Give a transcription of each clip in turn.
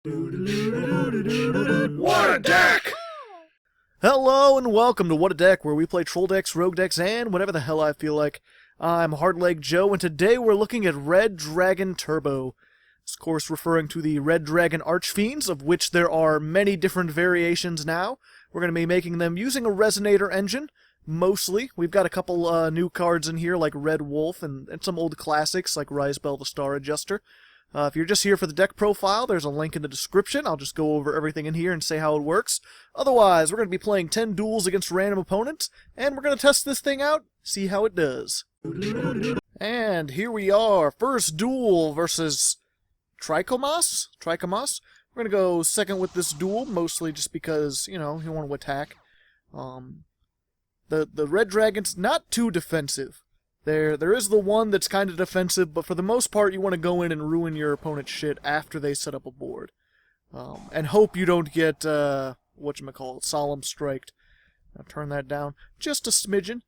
What a deck! Hello and welcome to What a Deck, where we play troll decks, rogue decks, and whatever the hell I feel like. I'm Hardleg Joe, and today we're looking at Red Dragon Turbo. This, of course, referring to the Red Dragon Archfiends, of which there are many different variations now. We're going to be making them using a Resonator engine, mostly. We've got a couple new cards in here, like Red Wolf, and some old classics, like Rizebel the Star Adjuster. If you're just here for the deck profile, there's a link in the description. I'll just go over everything in here and say how it works. Otherwise, we're going to be playing 10 duels against random opponents, and we're going to test this thing out, see how it does. And here we are, first duel versus Trichomas? We're going to go second with this duel, mostly just because, you know, you want to attack. The Red Dragon's not too defensive. There is the one that's kind of defensive, but for the most part, you want to go in and ruin your opponent's shit after they set up a board. And hope you don't get, solemn striked. I'll turn that down just a smidgen.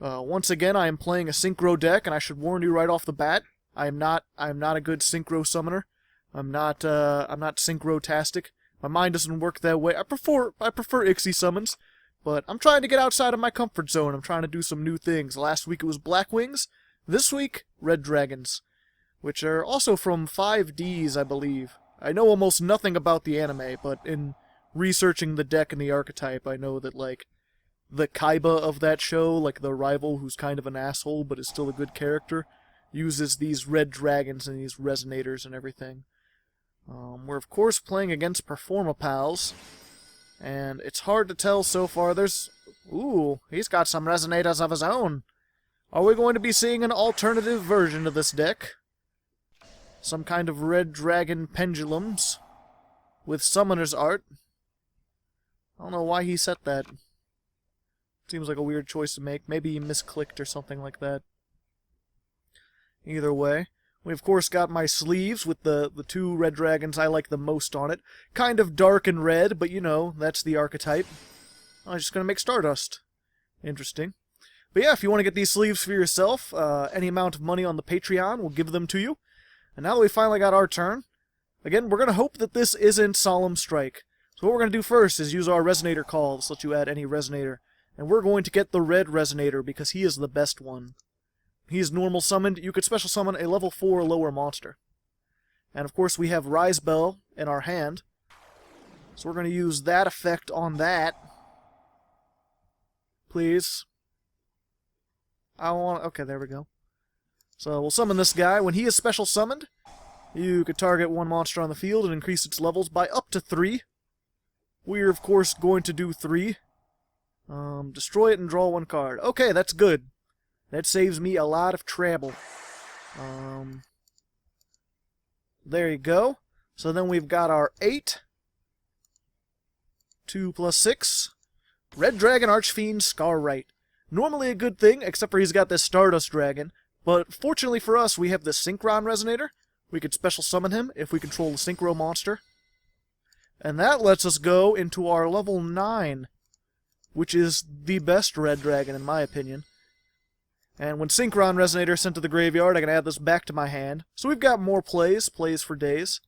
Once again, I am playing a synchro deck, and I should warn you right off the bat, I am not a good synchro summoner. I'm not synchro-tastic. My mind doesn't work that way. I prefer Ixie summons. But I'm trying to get outside of my comfort zone. I'm trying to do some new things. Last week it was Black Wings. This week, Red Dragons. Which are also from 5Ds, I believe. I know almost nothing about the anime, but in researching the deck and the archetype, I know that, like, the Kaiba of that show, like the rival who's kind of an asshole but is still a good character, uses these Red Dragons and these Resonators and everything. We're, of course, playing against Performapals. And it's hard to tell so far. Ooh, he's got some Resonators of his own. Are we going to be seeing an alternative version of this deck? Some kind of Red Dragon pendulums with Summoner's Art. I don't know why he set that. Seems like a weird choice to make. Maybe he misclicked or something like that. Either way. We, of course, got my sleeves with the two Red Dragons I like the most on it. Kind of dark and red, but you know, that's the archetype. I'm just going to make Stardust. Interesting. But yeah, if you want to get these sleeves for yourself, any amount of money on the Patreon will give them to you. And now that we finally got our turn, again, we're going to hope that this isn't Solemn Strike. So what we're going to do first is use our Resonator call. This lets you add any Resonator. And we're going to get the Red Resonator because he is the best one. He's normal summoned. You could special summon a level 4 lower monster. And of course we have Rizebel in our hand. So we're going to use that effect on that. Please. Okay, there we go. So we'll summon this guy. When he is special summoned, you could target one monster on the field and increase its levels by up to 3. We're of course going to do 3. Destroy it and draw 1 card. Okay, that's good. That saves me a lot of trouble. There you go. So then we've got our 8. 2 plus 6. Red Dragon Archfiend Scarwright. Normally a good thing, except for he's got this Stardust Dragon. But fortunately for us, we have the Synchron Resonator. We could special summon him if we control the Synchro monster. And that lets us go into our level 9. Which is the best Red Dragon in my opinion. And when Synchron Resonator is sent to the graveyard, I can add this back to my hand. So we've got more plays for days.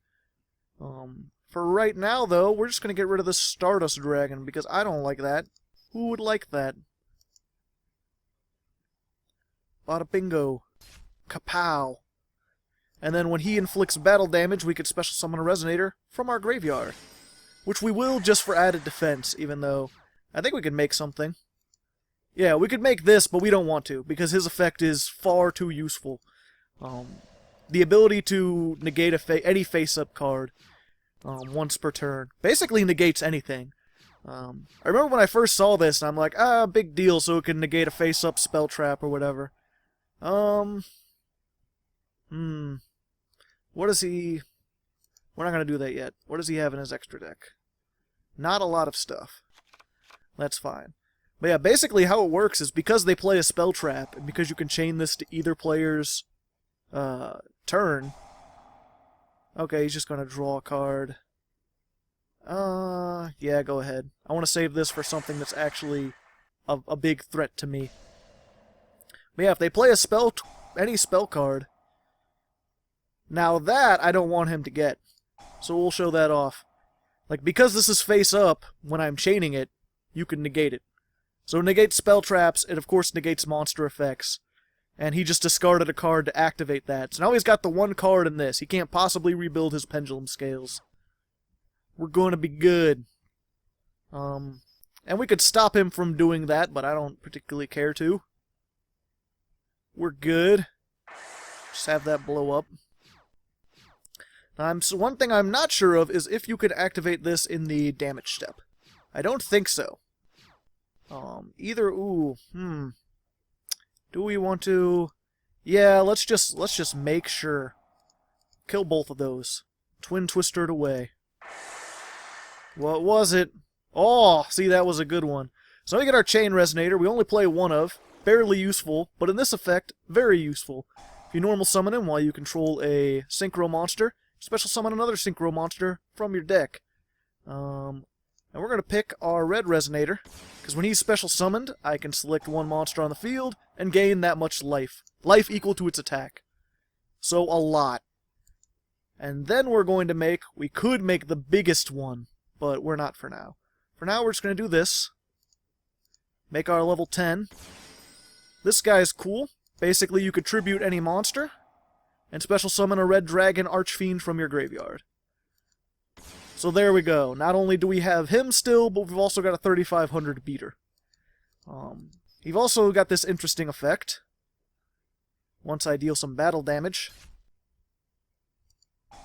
For right now, though, we're just going to get rid of this Stardust Dragon, because I don't like that. Who would like that? Bada bingo. Kapow. And then when he inflicts battle damage, we could special summon a Resonator from our graveyard. Which we will just for added defense, even though I think we could make something. Yeah, we could make this, but we don't want to, because his effect is far too useful. The ability to negate any face-up card once per turn basically negates anything. I remember when I first saw this, and I'm like, big deal, so it can negate a face-up spell trap or whatever. What is he... We're not going to do that yet. What does he have in his extra deck? Not a lot of stuff. That's fine. But yeah, basically how it works is because they play a spell trap, and because you can chain this to either player's turn. Okay, he's just going to draw a card. Yeah, go ahead. I want to save this for something that's actually a big threat to me. But yeah, if they play a any spell card, now that I don't want him to get. so we'll show that off. Like, because this is face up, when I'm chaining it, you can negate it. So it negates spell traps, it of course negates monster effects. And he just discarded a card to activate that. So now he's got the one card in this. He can't possibly rebuild his pendulum scales. We're going to be good. And we could stop him from doing that, but I don't particularly care to. We're good. Just have that blow up. So one thing I'm not sure of is if you could activate this in the damage step. I don't think so. Do we want to... Yeah, let's just make sure. Kill both of those. Twin twister it away. What was it? Oh, see, that was a good one. So we get our chain resonator. We only play one of. Barely useful, but in this effect, very useful. If you normal summon him while you control a synchro monster, special summon another synchro monster from your deck. And we're going to pick our red resonator, because when he's special summoned, I can select one monster on the field and gain that much life. Life equal to its attack. So a lot. And then we're going to we could make the biggest one, but we're not for now. For now, we're just going to do this. Make our level 10. This guy's cool. Basically, you could tribute any monster, and special summon a Red Dragon Archfiend from your graveyard. So there we go. Not only do we have him still, but we've also got a 3500 beater. You've also got this interesting effect. Once I deal some battle damage,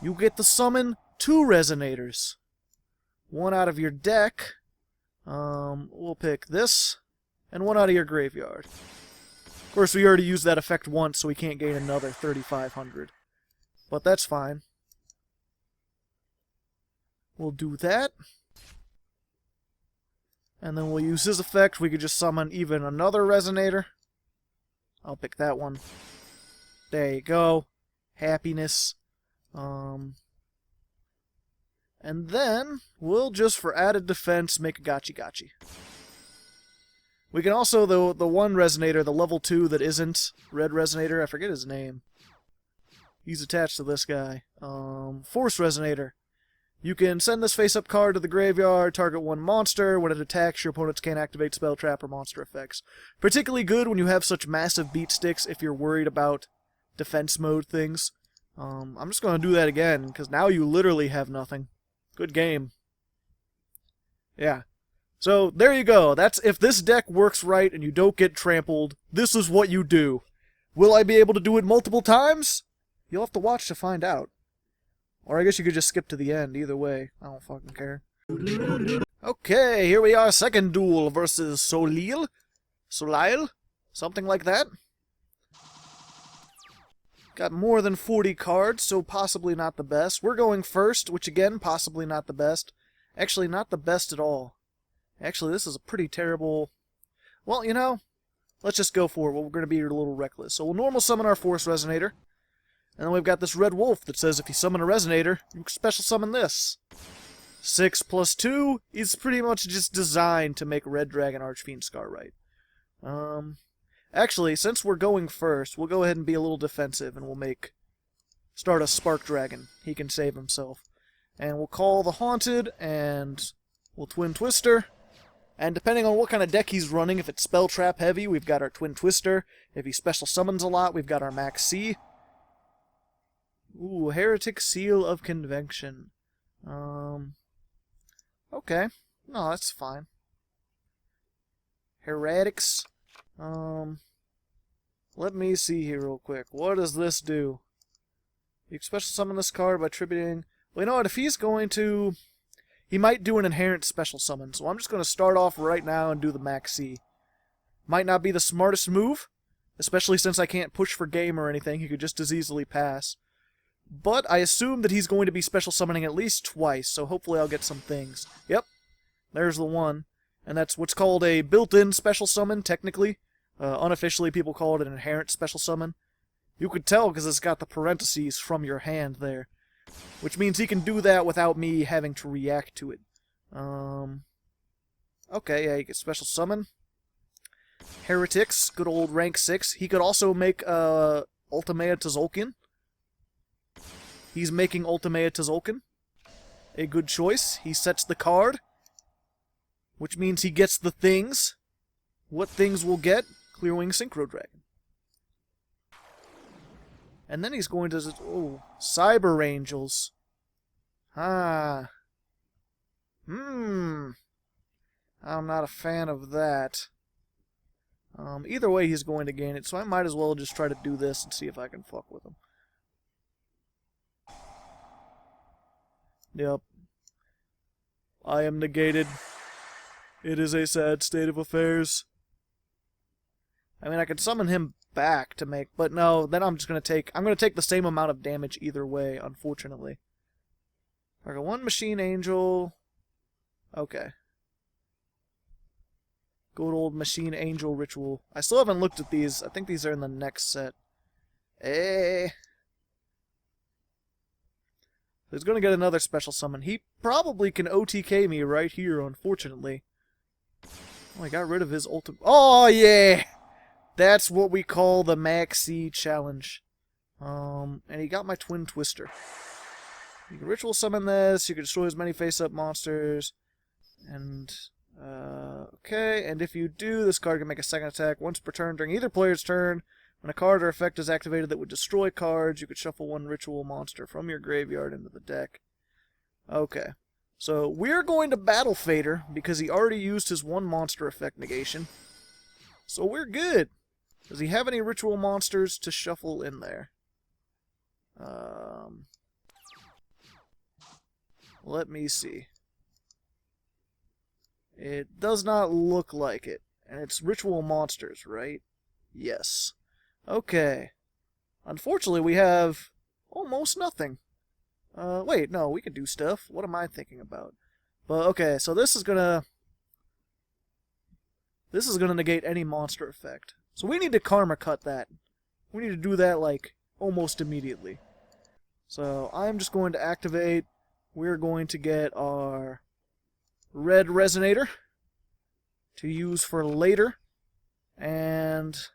you get to summon 2 Resonators. One out of your deck. We'll pick this, and one out of your graveyard. Of course, we already used that effect once, so we can't gain another 3500. But that's fine. We'll do that. And then we'll use his effect. We could just summon even another Resonator. I'll pick that one. There you go. Happiness. And then, we'll just, for added defense, make a gotchi. We can also, the one Resonator, the level 2 that isn't Red Resonator, I forget his name. He's attached to this guy. Force Resonator. You can send this face-up card to the graveyard, target one monster. When it attacks, your opponents can't activate spell trap or monster effects. Particularly good when you have such massive beat sticks if you're worried about defense mode things. I'm just going to do that again, because now you literally have nothing. Good game. Yeah. So, there you go. That's if this deck works right and you don't get trampled, this is what you do. Will I be able to do it multiple times? You'll have to watch to find out. Or I guess you could just skip to the end. Either way, I don't fucking care. Okay, here we are. Second duel versus Soile? Something like that. Got more than 40 cards, so possibly not the best. We're going first, which again, possibly not the best. Actually, not the best at all. Actually, this is a pretty terrible... Well, you know, let's just go for it. We're going to be a little reckless. So we'll normal summon our Force Resonator. And then we've got this red wolf that says if you summon a Resonator, you can special summon this. 6 plus 2 is pretty much just designed to make Red Dragon Archfiend Scar right. Actually, since we're going first, we'll go ahead and be a little defensive, and we'll start a Spark Dragon. He can save himself. And we'll call the Haunted, and we'll Twin Twister. And depending on what kind of deck he's running, if it's Spell Trap heavy, we've got our Twin Twister. If he special summons a lot, we've got our Max C. Ooh, Heretic Seal of Convention. Okay. No, that's fine. Heretics. Let me see here real quick. What does this do? You can special summon this card by attributing... Well, you know what? If he's going to... He might do an inherent special summon, so I'm just going to start off right now and do the Max C. Might not be the smartest move, especially since I can't push for game or anything. He could just as easily pass. But I assume that he's going to be special summoning at least twice, so hopefully I'll get some things. Yep, there's the one. And that's what's called a built-in special summon, technically. Unofficially, people call it an inherent special summon. You could tell because it's got the parentheses from your hand there. Which means he can do that without me having to react to it. Okay, yeah, you can special summon. Heretics, good old rank 6. He could also make Ultimate Tzolk'in. He's making Ultimate Tzolk'in. a good choice. He sets the card, which means he gets the things. What things we'll get? Clearwing Synchro Dragon. And then he's going to... Oh, Cyber Angels. Ah. I'm not a fan of that. Either way, he's going to gain it, so I might as well just try to do this and see if I can fuck with him. Yep. I am negated. It is a sad state of affairs. I mean, I could summon him back to make... But no, then I'm just going to take... I'm going to take the same amount of damage either way, unfortunately. Okay, one Machine Angel... Okay. Good old Machine Angel Ritual. I still haven't looked at these. I think these are in the next set. He's going to get another special summon. He probably can OTK me right here, unfortunately. Oh, I got rid of his ultimate... Oh, yeah! That's what we call the Maxi Challenge. And he got my Twin Twister. You can Ritual Summon this. You can destroy as many face-up monsters. And... okay, and if you do, this card can make a second attack once per turn during either player's turn. When a card or effect is activated that would destroy cards, you could shuffle one ritual monster from your graveyard into the deck. Okay, so we're going to Battle Fader because he already used his one monster effect negation. So we're good. Does he have any ritual monsters to shuffle in there? Let me see. It does not look like it. And it's ritual monsters, right? Yes. Okay. Unfortunately, we have almost nothing. Wait, no, we can do stuff. What am I thinking about? But, okay, so this is gonna negate any monster effect. So we need to Karma Cut that. We need to do that, like, almost immediately. So, I'm just going to activate. We're going to get our... Red Resonator to use for later, and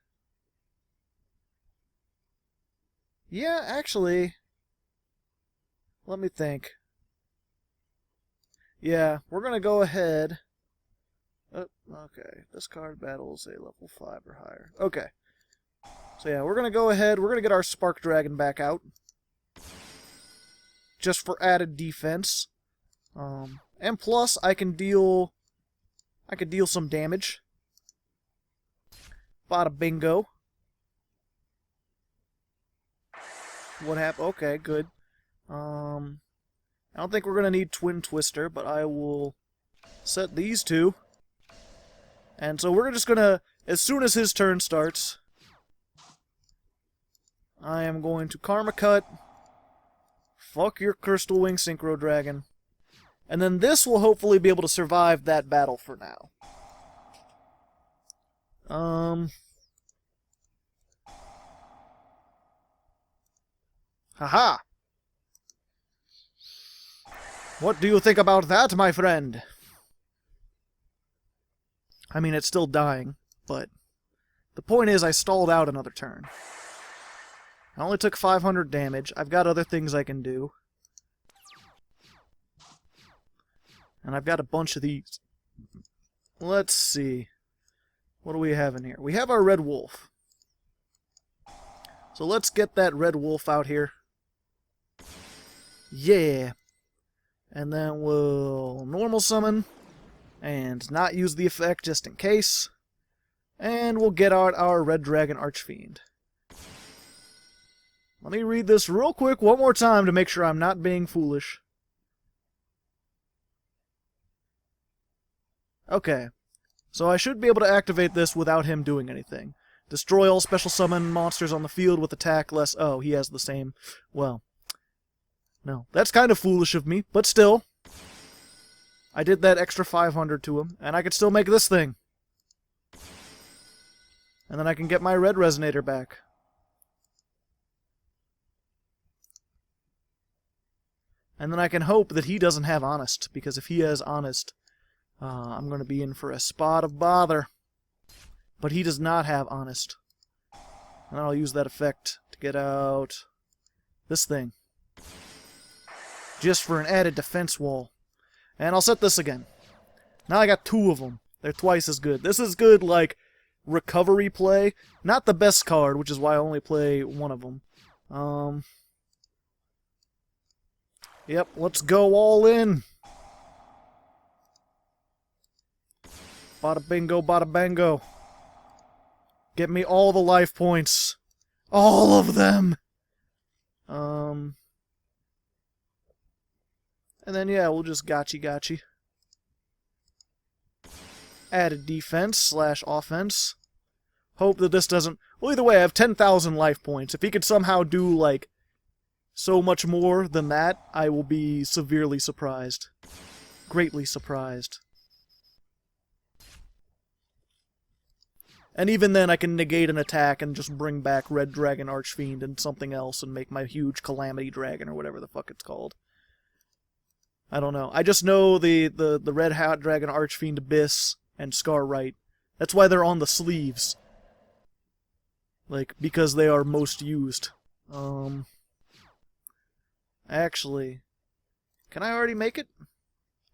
yeah, actually, let me think. Yeah, we're gonna go ahead. Okay, this card battles a level 5 or higher. Okay, so yeah, we're gonna go ahead. We're gonna get our Spark Dragon back out, just for added defense. And plus, I could deal some damage. Bada bingo. What happened? Okay, good. I don't think we're gonna need Twin Twister, but I will set these two. And so we're just gonna, as soon as his turn starts, I am going to Karma Cut. Fuck your Crystal Wing Synchro Dragon. And then this will hopefully be able to survive that battle for now. Haha! What do you think about that, my friend? I mean, it's still dying, but the point is I stalled out another turn. I only took 500 damage. I've got other things I can do. And I've got a bunch of these. Let's see. What do we have in here? We have our Red Wolf. So let's get that Red Wolf out here. Yeah. And then we'll normal summon. And not use the effect just in case. And we'll get out our Red Dragon Archfiend. Let me read this real quick one more time to make sure I'm not being foolish. Okay, so I should be able to activate this without him doing anything. Destroy all special summon monsters on the field with attack less... Oh, he has the same... Well, no. That's kind of foolish of me, but still. I did that extra 500 to him, and I could still make this thing. And then I can get my Red Resonator back. And then I can hope that he doesn't have Honest, because if he has Honest... I'm going to be in for a spot of bother. But he does not have Honest. And I'll use that effect to get out this thing. just for an added defense wall. And I'll set this again. Now I got 2 of them. They're twice as good. This is good, like, recovery play. Not the best card, which is why I only play 1 of them. Yep, let's go all in. Bada bingo, bada bango. Get me all the life points. All of them! And then, yeah, we'll just gotchi. Added defense / offense. Hope that this doesn't... Well, either way, I have 10,000 life points. If he could somehow do, like, so much more than that, I will be severely surprised. Greatly surprised. And even then, I can negate an attack and just bring back Red Dragon Archfiend and something else and make my huge Calamity Dragon or whatever the fuck it's called. I don't know. I just know the Red Dragon Archfiend Abyss and Scar Right. That's why they're on the sleeves. Like, because they are most used. Actually, can I already make it?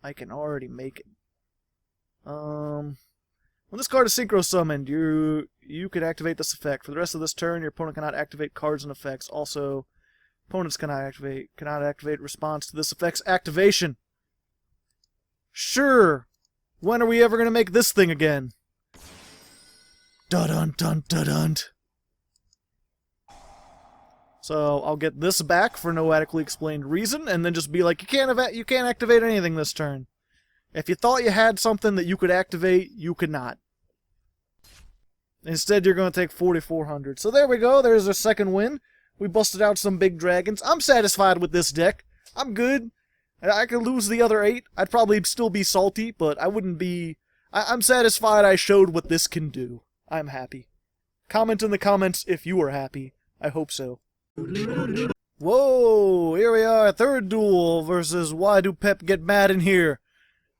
I can already make it. When this card is synchro summoned, you can activate this effect. For the rest of this turn, your opponent cannot activate cards and effects. Also, opponents cannot activate response to this effect's activation. Sure. When are we ever going to make this thing again? Dun-dun-dun-dun-dun. So I'll get this back for no adequately explained reason, and then just be like, you can't activate anything this turn. If you thought you had something that you could activate, you could not. Instead, you're going to take 4,400. So there we go. There's our second win. We busted out some big dragons. I'm satisfied with this deck. I'm good. I could lose the other 8. I'd probably still be salty, but I wouldn't be... I'm satisfied I showed what this can do. I'm happy. Comment in the comments if you are happy. I hope so. Whoa! Here we are, third duel versus why do Pep get mad in here?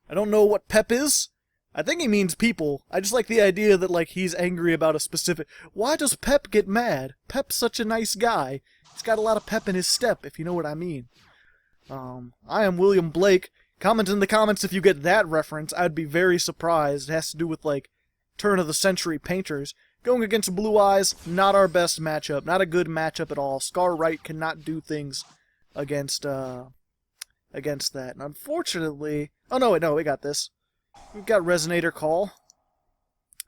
I don't know what Pep is. I think he means people. I just like the idea that, like, he's angry about a specific... Why does Pep get mad? Pep's such a nice guy. He's got a lot of pep in his step, if you know what I mean. I am William Blake. Comment in the comments if you get that reference. I'd be very surprised. It has to do with, like, turn-of-the-century painters. Going against Blue Eyes, not our best matchup. Not a good matchup at all. Scar Right cannot do things against that. And unfortunately... Oh, no, wait, no, we got this. We've got Resonator Call.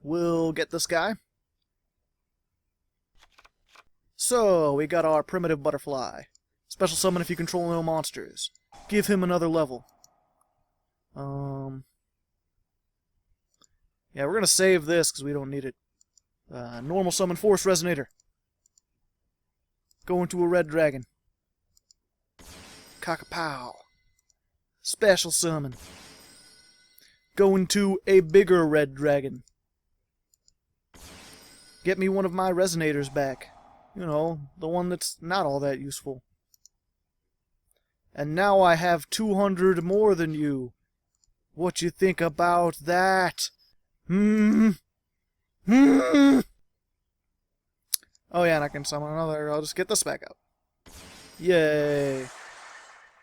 We'll get this guy. So, we got our Primitive Butterfly. Special summon if you control no monsters. Give him another level. Yeah, we're going to save this because we don't need it. Normal summon Force Resonator. Go into a Red Dragon. Cock-a-pow. Special summon. Go into a bigger Red Dragon. Get me one of my Resonators back. You know, the one that's not all that useful. And now I have 200 more than you. What you think about that? Oh yeah, and I can summon another. I'll just get this back up. Yay.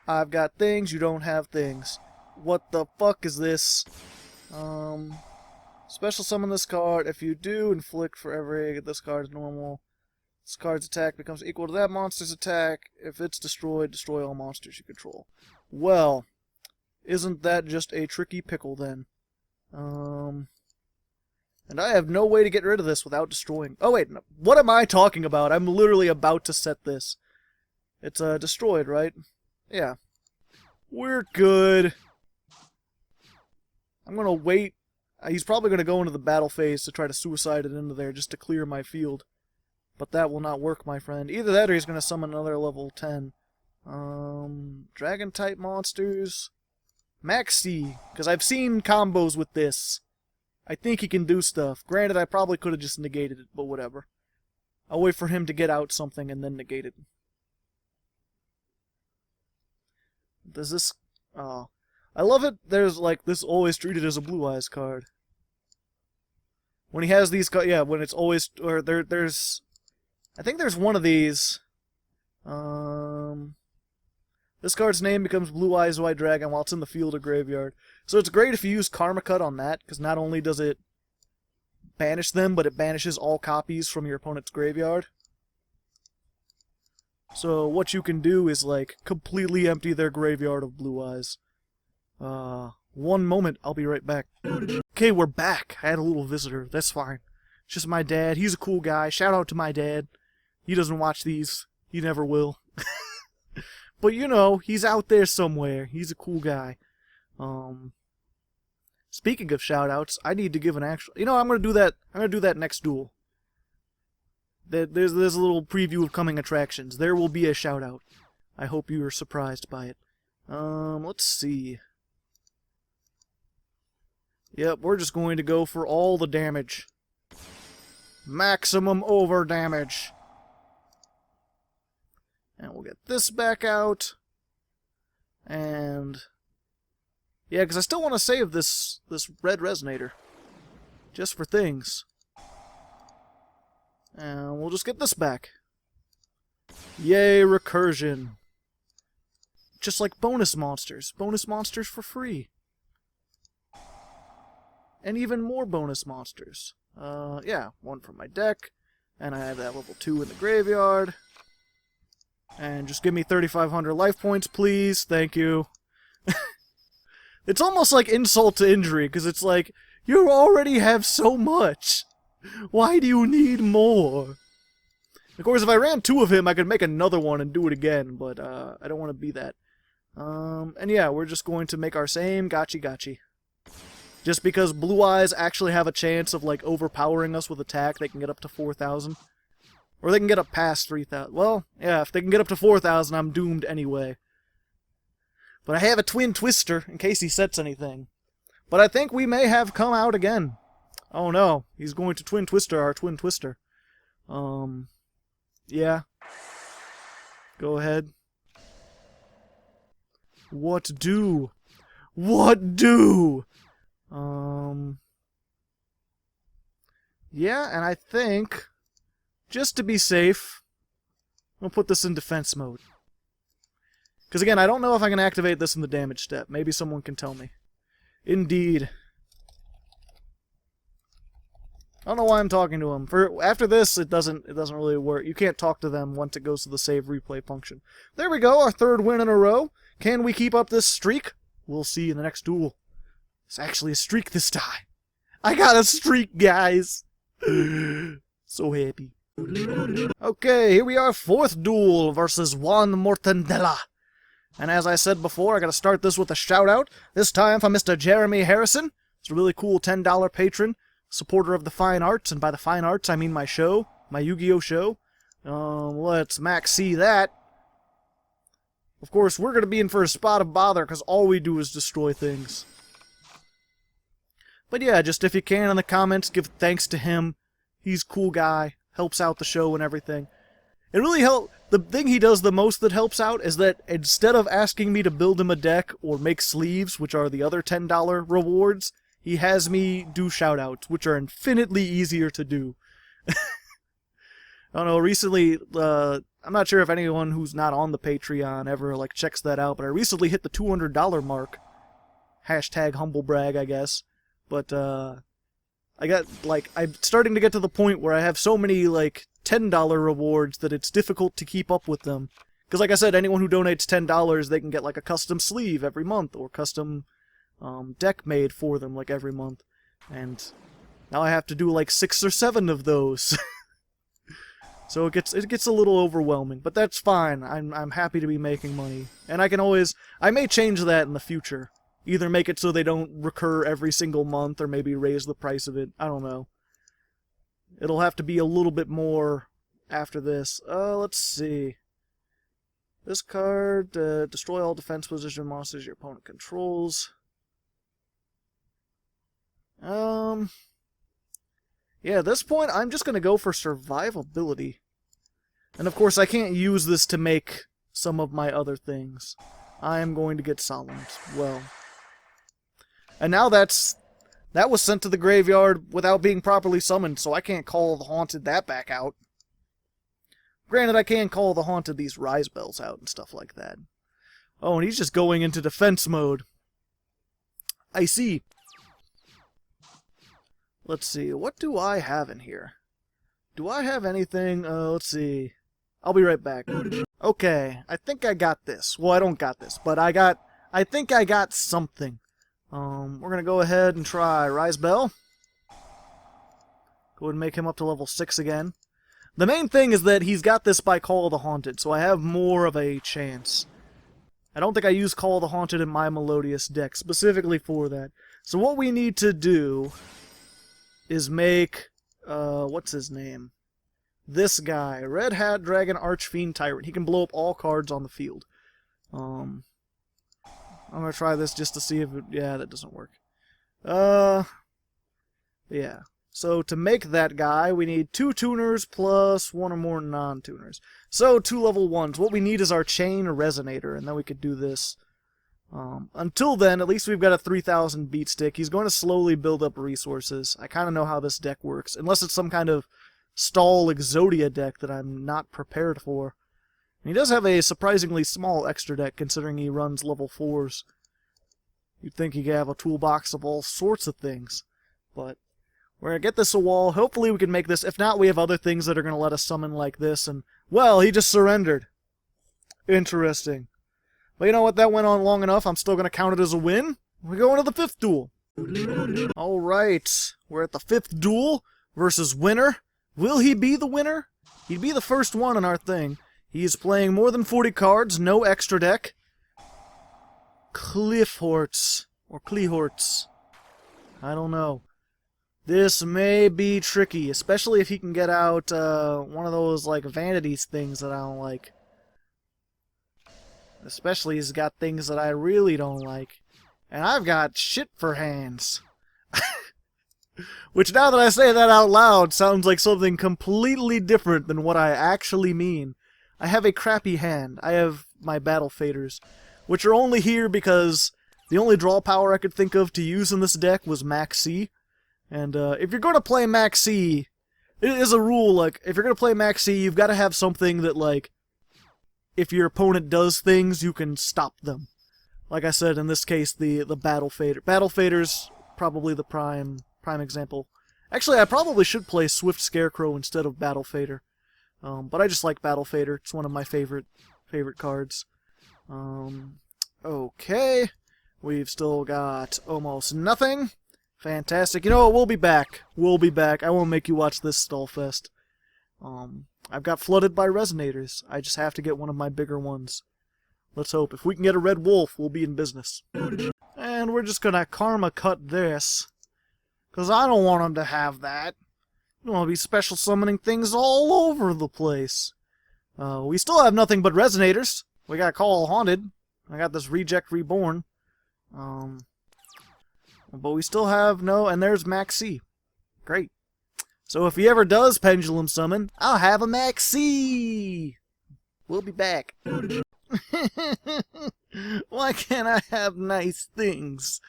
I've got things, you don't have things. What the fuck is this? Special summon this card. If you do, inflict for every... This card is normal. This card's attack becomes equal to that monster's attack. If it's destroyed, destroy all monsters you control. Well, isn't that just a tricky pickle then? And I have no way to get rid of this without destroying... Oh wait, no. What am I talking about? I'm literally about to set this. It's destroyed, right? Yeah. We're good. I'm gonna wait. He's probably gonna go into the battle phase to try to suicide it into there just to clear my field. But that will not work, my friend. Either that or he's gonna summon another level 10. Dragon-type monsters. Maxi, because I've seen combos with this. I think he can do stuff. Granted, I probably could have just negated it, but whatever. I'll wait for him to get out something and then negate it. Does this... Oh. I love it. There's, like, this always treated as a Blue Eyes card. When he has these... Yeah, when it's always... Or there's... I think there's one of these... This card's name becomes Blue Eyes White Dragon while it's in the field or graveyard. So it's great if you use Karma Cut on that, because not only does it banish them, but it banishes all copies from your opponent's graveyard. So what you can do is, like, completely empty their graveyard of Blue Eyes. One moment, I'll be right back. Okay, we're back. I had a little visitor. That's fine. It's just my dad. He's a cool guy. Shout out to my dad. He doesn't watch these. He never will. But you know, he's out there somewhere. He's a cool guy. Speaking of shout outs, I need to give an actual... You know, I'm gonna do that next duel. There's a little preview of coming attractions. There will be a shout out. I hope you are surprised by it. Let's see. Yep, we're just going to go for all the damage. Maximum over damage. And we'll get this back out. And... yeah, because I still want to save this red resonator. Just for things. And we'll just get this back. Yay, recursion. Just like bonus monsters. Bonus monsters for free. And even more bonus monsters. Yeah, one from my deck. And I have that level 2 in the graveyard. And just give me 3,500 life points, please. Thank you. It's almost like insult to injury, because it's like, you already have so much. Why do you need more? Of course, if I ran 2 of him, I could make another one and do it again, but I don't want to be that. And yeah, we're just going to make our same gotchi. Just because Blue Eyes actually have a chance of, like, overpowering us with attack, they can get up to 4,000. Or they can get up past 3,000. Well, yeah, if they can get up to 4,000, I'm doomed anyway. But I have a Twin Twister, in case he sets anything. But I think we may have come out again. Oh no, he's going to Twin Twister our Twin Twister. Yeah. Go ahead. What do? What do? Yeah, and I think... just to be safe, I'm going to put this in defense mode. Because again, I don't know if I can activate this in the damage step. Maybe someone can tell me. Indeed. I don't know why I'm talking to him. After this, it doesn't really work. You can't talk to them once it goes to the save replay function. There we go, our 3rd win in a row. Can we keep up this streak? We'll see in the next duel. It's actually a streak this time. I got a streak, guys. So happy. Okay, here we are, 4th duel versus Juan Mortandella. And as I said before, I gotta start this with a shout-out. This time from Mr. Jeremy Harrison. He's a really cool $10 patron, supporter of the fine arts, and by the fine arts, I mean my show, my Yu-Gi-Oh! Show. Let's max see that. Of course, we're gonna be in for a spot of bother, because all we do is destroy things. But yeah, just if you can in the comments, give thanks to him. He's a cool guy. Helps out the show and everything. It really helps. The thing he does the most that helps out is that instead of asking me to build him a deck or make sleeves, which are the other $10 rewards, he has me do shoutouts, which are infinitely easier to do. I don't know, recently, I'm not sure if anyone who's not on the Patreon ever, like, checks that out, but I recently hit the $200 mark. Hashtag humble brag, I guess. But, I got, like, I'm starting to get to the point where I have so many, like, $10 rewards that it's difficult to keep up with them. Because, like I said, anyone who donates $10, they can get, like, a custom sleeve every month, or custom deck made for them, like, every month. And now I have to do, like, 6 or 7 of those. So it gets a little overwhelming, but that's fine. I'm happy to be making money. And I may change that in the future. Either make it so they don't recur every single month, or maybe raise the price of it. I don't know. It'll have to be a little bit more after this. Let's see. This card, destroy all defense position monsters your opponent controls. Yeah, at this point, I'm just going to go for survivability. And of course, I can't use this to make some of my other things. I am going to get solemned. Well... and now that was sent to the graveyard without being properly summoned, so I can't call the Haunted that back out. Granted, I can call the Haunted these Rise Bells out and stuff like that. Oh, and he's just going into defense mode. I see. Let's see, what do I have in here? Do I have anything? Let's see. I'll be right back. Okay, I think I got this. Well, I don't got this, but I think I got something. We're gonna go ahead and try Rise Bell. Go ahead and make him up to level 6 again. The main thing is that he's got this by Call of the Haunted, so I have more of a chance. I don't think I use Call of the Haunted in my Melodious deck specifically for that. So what we need to do is make, what's his name? This guy, Red Dragon Archfiend Tyrant. He can blow up all cards on the field. I'm gonna try this just to see if it, yeah, that doesn't work. Yeah. So to make that guy, we need 2 tuners plus 1 or more non-tuners. So 2 level 1s. What we need is our chain resonator, and then we could do this. Until then, at least we've got a 3000 beat stick. He's going to slowly build up resources. I kind of know how this deck works, unless it's some kind of stall Exodia deck that I'm not prepared for. And he does have a surprisingly small extra deck, considering he runs level 4s. You'd think he could have a toolbox of all sorts of things, but we're going to get this a wall. Hopefully we can make this. If not, we have other things that are going to let us summon like this. And, well, he just surrendered. Interesting. But you know what? That went on long enough. I'm still going to count it as a win. We go into the 5th duel. Alright. We're at the 5th duel versus winner. Will he be the winner? He'd be the first one in our thing. He is playing more than 40 cards. No extra deck. Cliffhorts. Or Cleehorts. I don't know. This may be tricky, especially if he can get out one of those like vanities things that I don't like. Especially he's got things that I really don't like. And I've got shit for hands. Which now that I say that out loud sounds like something completely different than what I actually mean. I have a crappy hand. I have my battle faders, which are only here because the only draw power I could think of to use in this deck was Max C. And if you're going to play Max C, it is a rule, like, if you're going to play Max C, you've got to have something that, like, if your opponent does things, you can stop them. Like I said, in this case, the Battle Fader. Battle Fader's probably the prime example. Actually, I probably should play Swift Scarecrow instead of Battle Fader. But I just like Battle Fader. It's one of my favorite cards. Okay. We've still got almost nothing. Fantastic. You know what? We'll be back. We'll be back. I won't make you watch this stallfest. I've got flooded by Resonators. I just have to get one of my bigger ones. Let's hope. If we can get a red wolf, we'll be in business. And we're just gonna karma cut this. Because I don't want him to have that. I don't want to be special summoning things all over the place. We still have nothing but Resonators. We got Call Haunted. I got this Reject Reborn. But we still have no... And there's Max C. Great. So if he ever does Pendulum Summon, I'll have a Max C! We'll be back. Why can't I have nice things?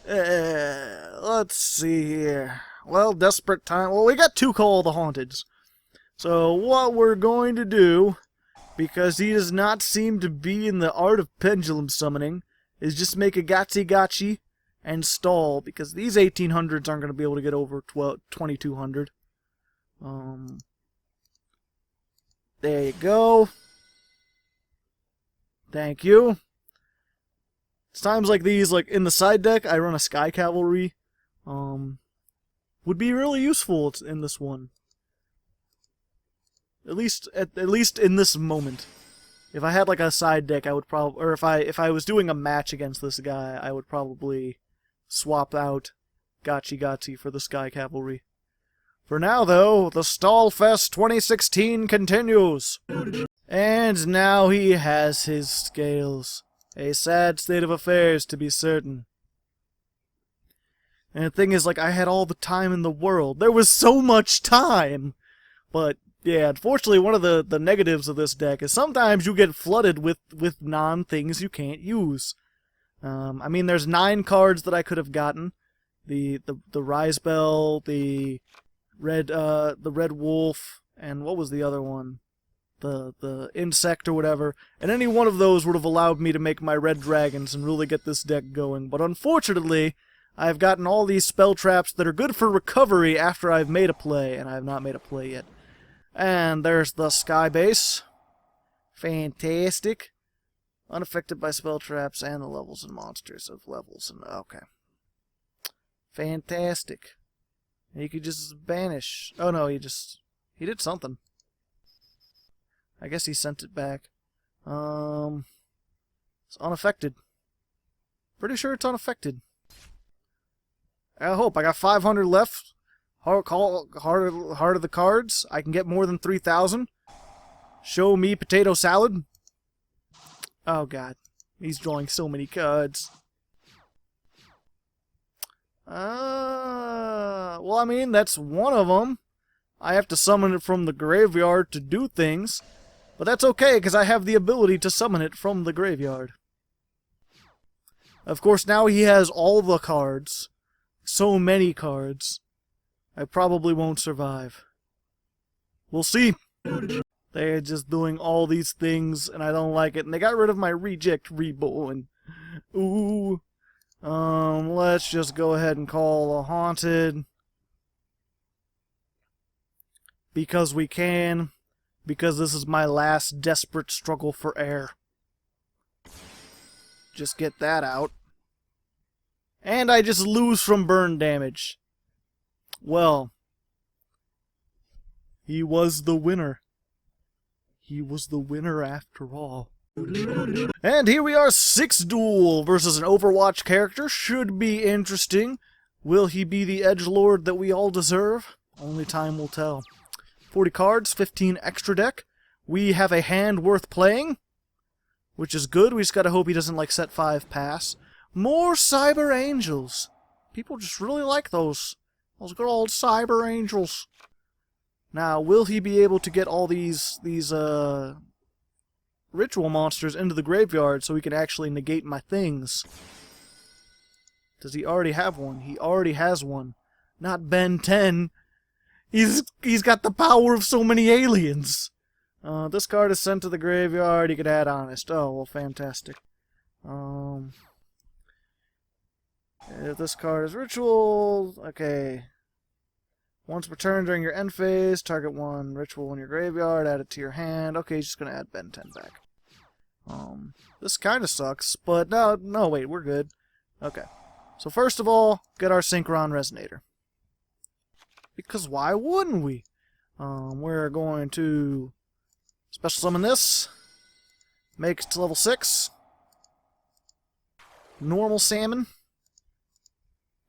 Let's see here. Well, desperate time. Well, we got 2 Call of the Haunteds. So what we're going to do, because he does not seem to be in the art of pendulum summoning, is just make a Gachi and stall, because these 1800s aren't going to be able to get over 2200. There you go. Thank you. It's times like these, like in the side deck, I run a Sky Cavalry. Would be really useful in this one. At least in this moment. If I had like a side deck, I would probably, or if I was doing a match against this guy, I would probably swap out Gachi for the Sky Cavalry. For now, though, the Stallfest 2016 continues. And now he has his scales. A sad state of affairs, to be certain. And the thing is, like, I had all the time in the world. There was so much time! But, yeah, unfortunately, one of the negatives of this deck is sometimes you get flooded with non-things you can't use. I mean, there's 9 cards that I could have gotten. The Rise Bell, the Red Wolf, and what was the other one? the insect or whatever, and any one of those would have allowed me to make my red dragons and really get this deck going. But unfortunately, I've gotten all these spell traps that are good for recovery after I've made a play, and I have not made a play yet. And there's the sky base. Fantastic. Unaffected by spell traps and the levels and monsters of levels. And okay. Fantastic. He could just banish. Oh no, he did something. I guess he sent it back. It's unaffected. Pretty sure it's unaffected. I hope. I got 500 left. Heart of the cards. I can get more than 3,000. Show me potato salad. Oh god. He's drawing so many cards. Well, I mean, that's one of them. I have to summon it from the graveyard to do things. But that's okay, because I have the ability to summon it from the graveyard. Of course, now he has all the cards. So many cards. I probably won't survive. We'll see. They're just doing all these things, and I don't like it. And they got rid of my Reject Reborn. Ooh. Let's just go ahead and call a Haunted. Because we can. Because this is my last desperate struggle for air. Just get that out. And I just lose from burn damage. Well. He was the winner. He was the winner after all. And here we are, 6 duel versus an Overwatch character. Should be interesting. Will he be the edgelord that we all deserve? Only time will tell. 40 cards, 15 extra deck. We have a hand worth playing, which is good. We just gotta hope he doesn't like set 5 pass. More Cyber Angels. People just really like those. Those good old Cyber Angels. Now, will he be able to get all these ritual monsters into the graveyard so he can actually negate my things? Does he already have one? He already has one. Not Ben 10. He's got the power of so many aliens. This card is sent to the graveyard. He could add Honest. Oh, well, fantastic. If this card is ritual, okay. Once per turn during your end phase, target 1 ritual in your graveyard, add it to your hand. Okay, he's just gonna add Ben 10 back. This kind of sucks, but no, wait, we're good. Okay. So first of all, get our Synchron Resonator. Because why wouldn't we? We're going to special summon this. Make it to level 6. Normal Salmon.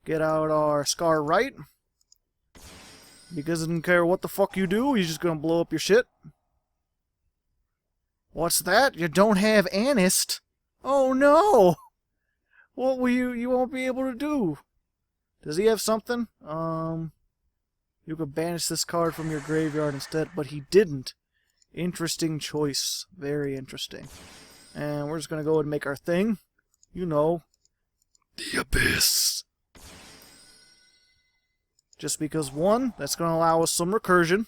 Get out our Scar Right. Because it doesn't care what the fuck you do, he's just gonna blow up your shit. What's that? You don't have Honest? Oh no! What will you won't be able to do? Does he have something? You could banish this card from your graveyard instead, but he didn't. Interesting choice. Very interesting. And we're just gonna go ahead and make our thing. You know. The Abyss. Just because, 1, that's gonna allow us some recursion.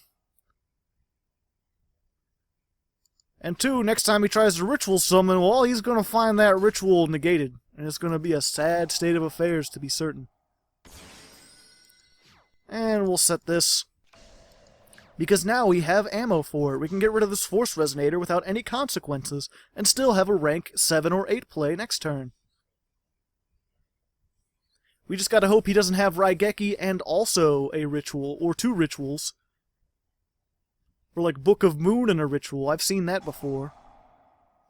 And 2, next time he tries to ritual summon, well, he's gonna find that ritual negated. And it's gonna be a sad state of affairs, to be certain. And we'll set this. Because now we have ammo for it. We can get rid of this Force Resonator without any consequences, and still have a rank 7 or 8 play next turn. We just gotta hope he doesn't have Raigeki and also a ritual, or 2 rituals. Or like Book of Moon and a ritual. I've seen that before.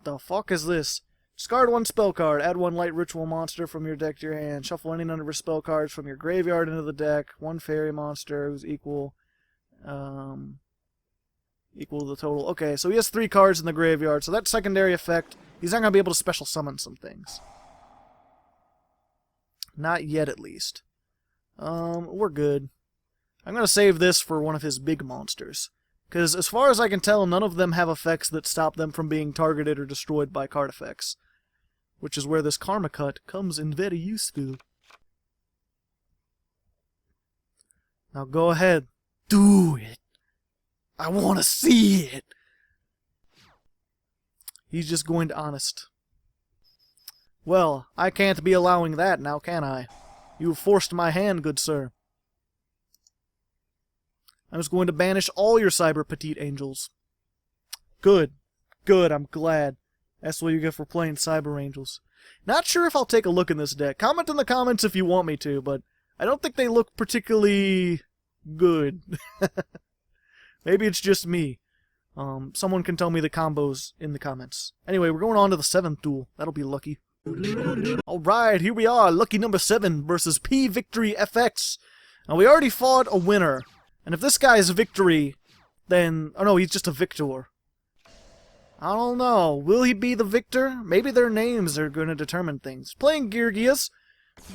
The fuck is this? Discard 1 spell card, add 1 light ritual monster from your deck to your hand, shuffle any number of spell cards from your graveyard into the deck, 1 fairy monster who's equal to the total. Okay, so he has 3 cards in the graveyard, so that secondary effect, he's not going to be able to special summon some things. Not yet, at least. We're good. I'm going to save this for one of his big monsters. Because as far as I can tell, none of them have effects that stop them from being targeted or destroyed by card effects. Which is where this Karma Cut comes in very useful. Now go ahead. Do it. I want to see it. He's just going to honest. Well, I can't be allowing that now, can I? You have forced my hand, good sir. I'm just going to banish all your cyber petite angels. Good. Good, I'm glad. That's what you get for playing cyber angels. Not sure if I'll take a look in this deck. Comment in the comments if you want me to, but I don't think they look particularly good. Maybe it's just me. Someone can tell me the combos in the comments. Anyway, we're going on to the 7th duel. That'll be lucky. Alright, here we are. Lucky number 7 versus P Victory FX. Now, we already fought a winner. And if this guy is a victory, then... Oh no, he's just a victor. I don't know. Will he be the victor? Maybe their names are going to determine things. Playing Geargias.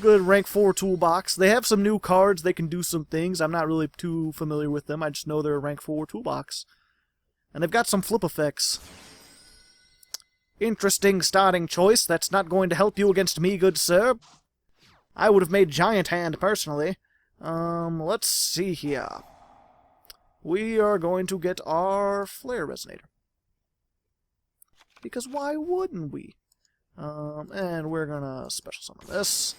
Good rank 4 toolbox. They have some new cards. They can do some things. I'm not really too familiar with them. I just know they're a rank 4 toolbox. And they've got some flip effects. Interesting starting choice. That's not going to help you against me, good sir. I would have made Giant Hand, personally. Let's see here. We are going to get our Flare Resonator. Because why wouldn't we? And we're gonna special summon this.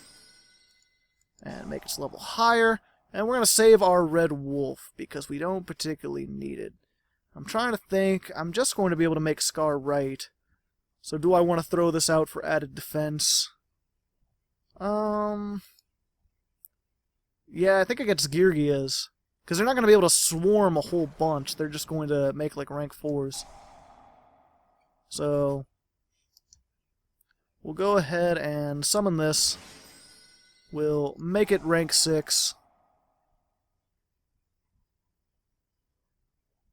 And make its level higher. And we're gonna save our Red Wolf, because we don't particularly need it. I'm trying to think. I'm just going to be able to make Scar right. So do I want to throw this out for added defense? Yeah, I think against Geargias. Because they're not going to be able to swarm a whole bunch. They're just going to make like rank 4s. So we'll go ahead and summon this. We'll make it rank 6.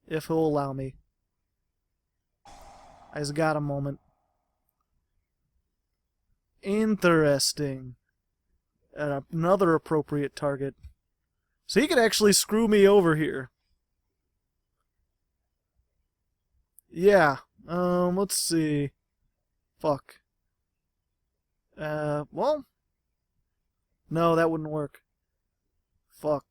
If he'll allow me. I just got a moment. Interesting. Another appropriate target. So he could actually screw me over here. Yeah. Let's see. Fuck. Well. No, that wouldn't work. Fuck.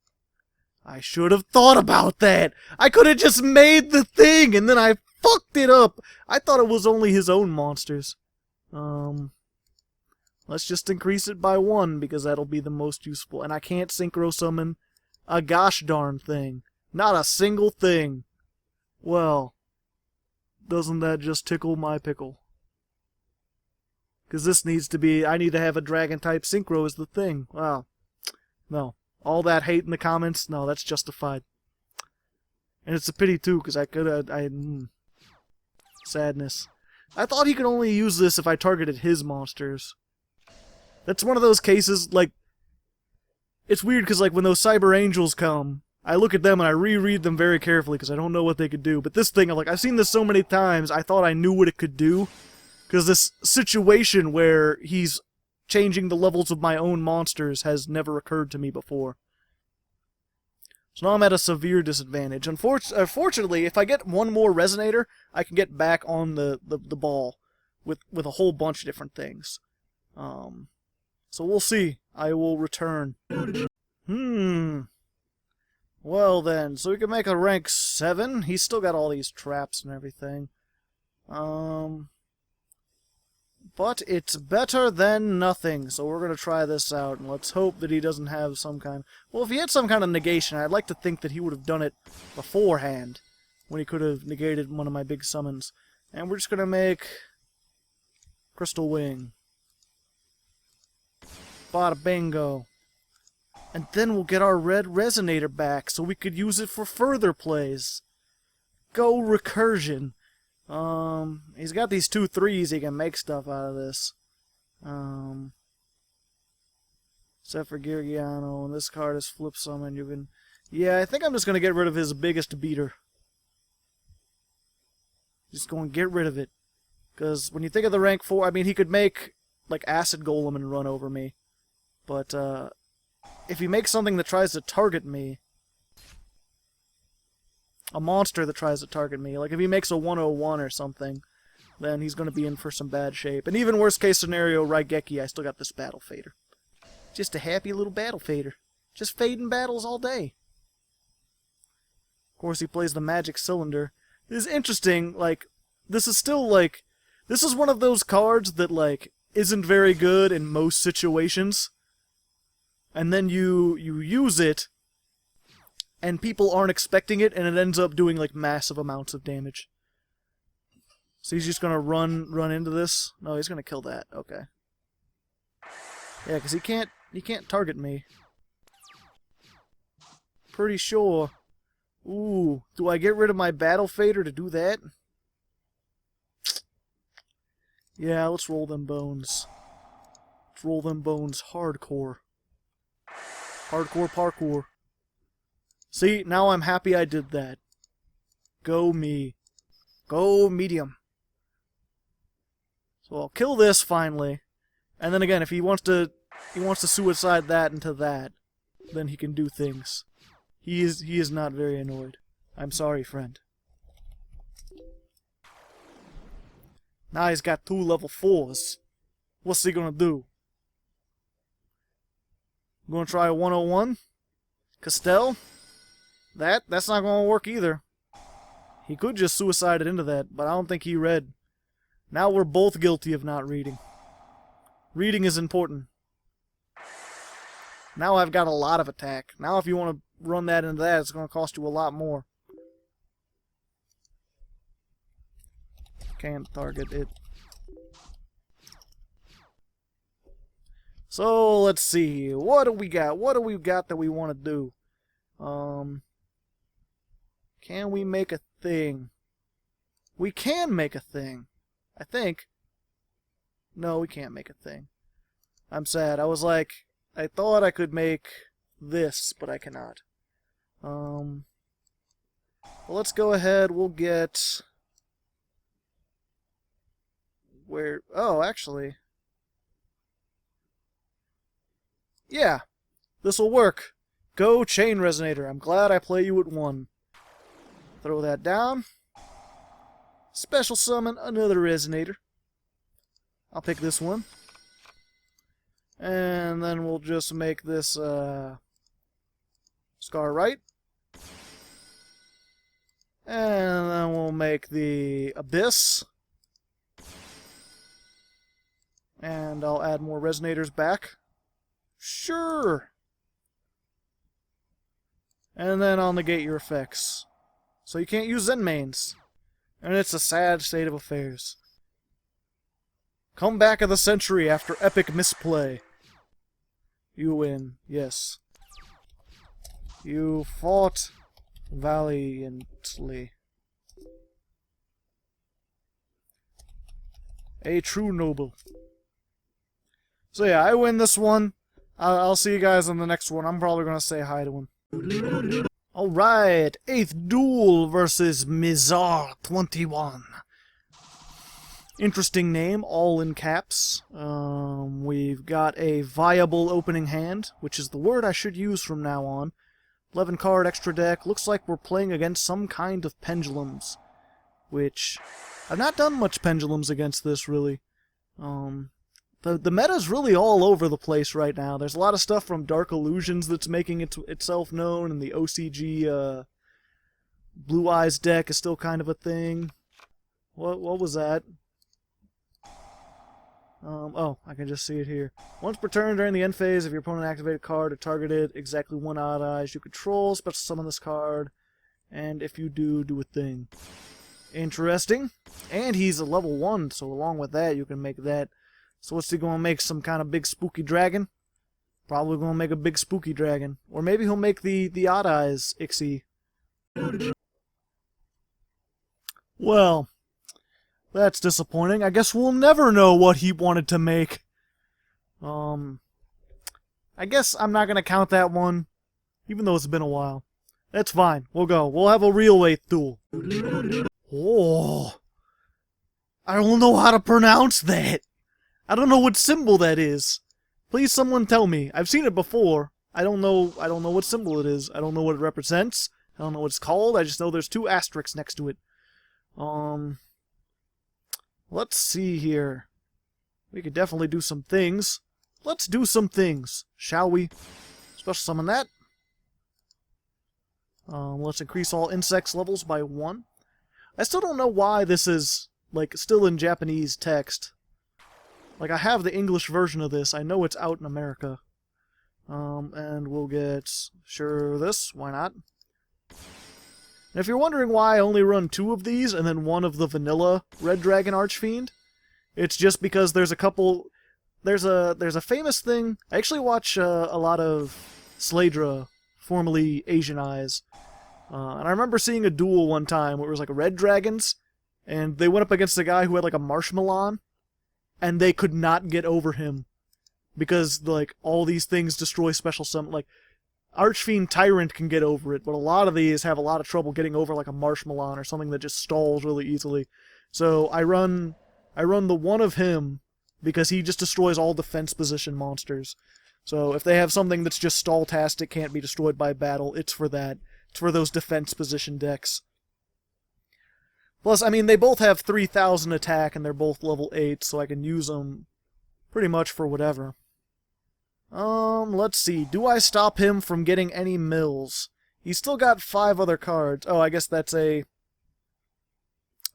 I should have thought about that! I could have just made the thing, and then I fucked it up! I thought it was only his own monsters. Let's just increase it by 1, because that'll be the most useful. And I can't synchro summon a gosh darn thing. Not a single thing. Well, doesn't that just tickle my pickle? Because this needs to be... I need to have a dragon-type synchro as the thing. Wow. No. All that hate in the comments, no, that's justified. And it's a pity, too, because I could have... Sadness. I thought he could only use this if I targeted his monsters. That's one of those cases, like... It's weird, because, like, when those Cyber Angels come, I look at them and I reread them very carefully, because I don't know what they could do. But this thing, I'm like, I've seen this so many times, I thought I knew what it could do. Because this situation where he's changing the levels of my own monsters has never occurred to me before. So now I'm at a severe disadvantage. Unfortunately, if I get one more Resonator, I can get back on the ball with a whole bunch of different things. So we'll see. I will return. Well then, so we can make a rank 7. He's still got all these traps and everything. But it's better than nothing, so we're going to try this out, and let's hope that he doesn't have some kind... Well, if he had some kind of negation, I'd like to think that he would have done it beforehand, when he could have negated one of my big summons. And we're just going to make... Crystal Wing. Bada bingo. And then we'll get our red Resonator back, so we could use it for further plays. Go Recursion. He's got these 2 3s, he can make stuff out of this. Except for Geargiano, and this card is Flip Summon, you can... Yeah, I think I'm just gonna get rid of his biggest beater. Just gonna get rid of it. Because when you think of the rank 4, I mean, he could make, like, Acid Golem and run over me. But, if he makes something that tries to target me... A monster that tries to target me. Like, if he makes a 101 or something, then he's going to be in for some bad shape. And even worst case scenario, Raigeki, I still got this Battle Fader. Just a happy little Battle Fader. Just fading battles all day. Of course, he plays the Magic Cylinder. It is interesting, like, this is still, like... This is one of those cards that, like, isn't very good in most situations. And then you use it, and people aren't expecting it, and it ends up doing, like, massive amounts of damage. So he's just gonna run into this? No, he's gonna kill that. Okay. Yeah, because he can't target me. Pretty sure. Ooh, do I get rid of my Battle Fader to do that? Yeah, let's roll them bones. Let's roll them bones hardcore. Hardcore parkour. See, now I'm happy I did that. Go me. Go medium. So I'll kill this finally. And then again, if he wants to suicide that into that, then he can do things. He is not very annoyed. I'm sorry, friend. Now he's got 2 level 4s. What's he gonna do? Gonna try a 101? Castell? That's not gonna work either. He could just suicide it into that, but I don't think he read. Now we're both guilty of not reading. Reading is important. Now I've got a lot of attack. Now if you want to run that into that, it's going to cost you a lot more. Can't target it. So, let's see. What do we got? What do we got that we want to do? Can we make a thing? We can make a thing. I think. No, we can't make a thing. I'm sad. I was like, I thought I could make this, but I cannot. Well, let's go ahead. We'll get... Where... Oh, actually... Yeah, this'll work. Go Chain Resonator. I'm glad I play you at 1. Throw that down. Special summon another Resonator. I'll pick this one. And then we'll just make this Scar Right. And then we'll make the Abyss. And I'll add more Resonators back. Sure. And then I'll negate your effects. So you can't use Zen mains. And it's a sad state of affairs. Comeback of the century after epic misplay. You win, yes. You fought valiantly. A true noble. So yeah, I win this one. I'll see you guys on the next one. I'm probably going to say hi to him. Alright, 8th duel versus Mizar 21. Interesting name, all in caps. We've got a viable opening hand, which is the word I should use from now on. 11 card extra deck. Looks like we're playing against some kind of pendulums, which I've not done much pendulums against this, really. The meta's really all over the place right now. There's a lot of stuff from Dark Illusions that's making itself known, and the OCG Blue Eyes deck is still kind of a thing. What was that? Oh, I can just see it here. Once per turn during the end phase, if your opponent activated a card or targeted exactly 1 Odd Eyes you control, special summon this card, and if you do a thing. Interesting. And he's a level 1, so along with that, you can make that. So what's he going to make? Some kind of big spooky dragon? Probably going to make a big spooky dragon. Or maybe he'll make the Odd Eyes Ixie. Well, that's disappointing. I guess we'll never know what he wanted to make. I guess I'm not going to count that one, even though it's been a while. That's fine. We'll go. We'll have a real 8th duel. Oh, I don't know how to pronounce that. I don't know what symbol that is. Please someone tell me. I've seen it before. I don't know what symbol it is. I don't know what it represents. I don't know what it's called. I just know there's 2 asterisks next to it. Let's see here. We could definitely do some things. Let's do some things, shall we? Special summon that. Let's increase all insects levels by 1. I still don't know why this is like, still in Japanese text. Like, I have the English version of this. I know it's out in America. And we'll get, sure, this. Why not? And if you're wondering why I only run 2 of these and then 1 of the vanilla Red Dragon Archfiend, it's just because there's a couple... There's a famous thing... I actually watch a lot of Slaydra, formerly Asian Eyes. And I remember seeing a duel one time where it was like Red Dragons, and they went up against a guy who had like a marshmallow, and they could not get over him. Because, like, all these things destroy special summon. Like, Archfiend Tyrant can get over it, but a lot of these have a lot of trouble getting over, like, a marshmallow or something that just stalls really easily. So I run the 1 of him, because he just destroys all defense position monsters. So if they have something that's just stall-tastic, can't be destroyed by battle, it's for that. It's for those defense position decks. Plus, I mean, they both have 3,000 attack, and they're both level 8, so I can use them pretty much for whatever. Let's see. Do I stop him from getting any mills? He's still got 5 other cards. Oh, I guess that's a...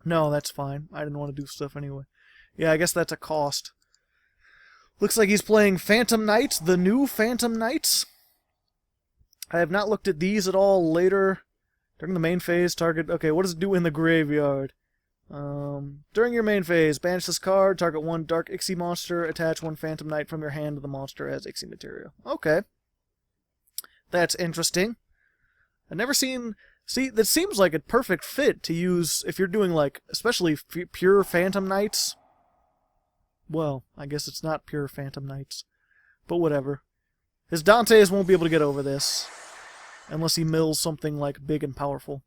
No, that's fine. I didn't want to do stuff anyway. Yeah, I guess that's a cost. Looks like he's playing Phantom Knights, the new Phantom Knights. I have not looked at these at all later. During the main phase, target... Okay, what does it do in the graveyard? During your main phase, banish this card, target 1 Dark Ixie monster, attach 1 Phantom Knight from your hand to the monster as Ixie material. Okay. That's interesting. I've never seen... See, that seems like a perfect fit to use if you're doing, like, especially pure Phantom Knights. Well, I guess it's not pure Phantom Knights. But whatever. His Dantes won't be able to get over this. Unless he mills something, like, big and powerful.